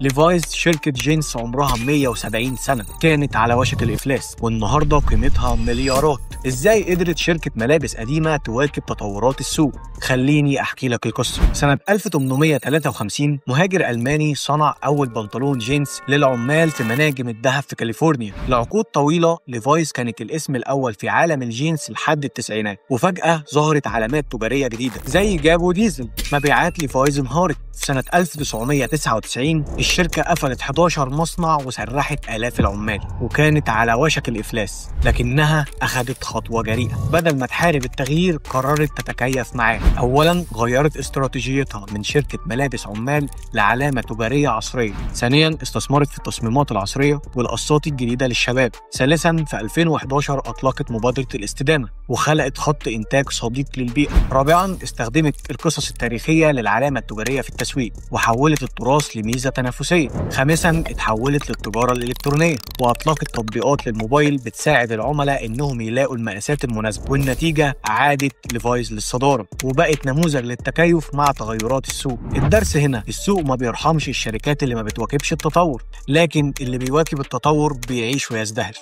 ليفايز شركة جينز عمرها 170 سنة، كانت على وشك الإفلاس والنهاردة قيمتها مليارات. إزاي قدرت شركة ملابس قديمة تواكب تطورات السوق؟ خليني أحكي لك القصة. سنة 1853 مهاجر ألماني صنع أول بنطلون جينز للعمال في مناجم الذهب في كاليفورنيا. لعقود طويلة ليفايز كانت الاسم الأول في عالم الجينز لحد التسعينات، وفجأة ظهرت علامات تجارية جديدة زي جاب وديزل. مبيعات ليفايز انهارت. في سنة 1999 الشركة قفلت 11 مصنع وسرحت آلاف العمال، وكانت على وشك الإفلاس. لكنها أخذت خطوة جريئة. بدل ما تحارب التغيير قررت تتكيف معاه. أولاً غيرت استراتيجيتها من شركة ملابس عمال لعلامة تجارية عصرية. ثانياً استثمرت في التصميمات العصرية والقصات الجديدة للشباب. ثالثاً في 2011 أطلقت مبادرة الاستدامة وخلقت خط إنتاج صديق للبيئة. رابعاً استخدمت القصص التاريخية للعلامة التجارية في التسويق وحولت التراث لميزة تنافسية. خامساً اتحولت للتجارة الإلكترونية وأطلقت تطبيقات للموبايل بتساعد العملاء إنهم يلاقوا المقاسات المناسبة، والنتيجة عادت ليفايز للصدارة وبقت نموذج للتكيف مع تغيرات السوق. الدرس هنا: السوق ما بيرحمش الشركات اللي ما بتواكبش التطور، لكن اللي بيواكب التطور بيعيش ويزدهر.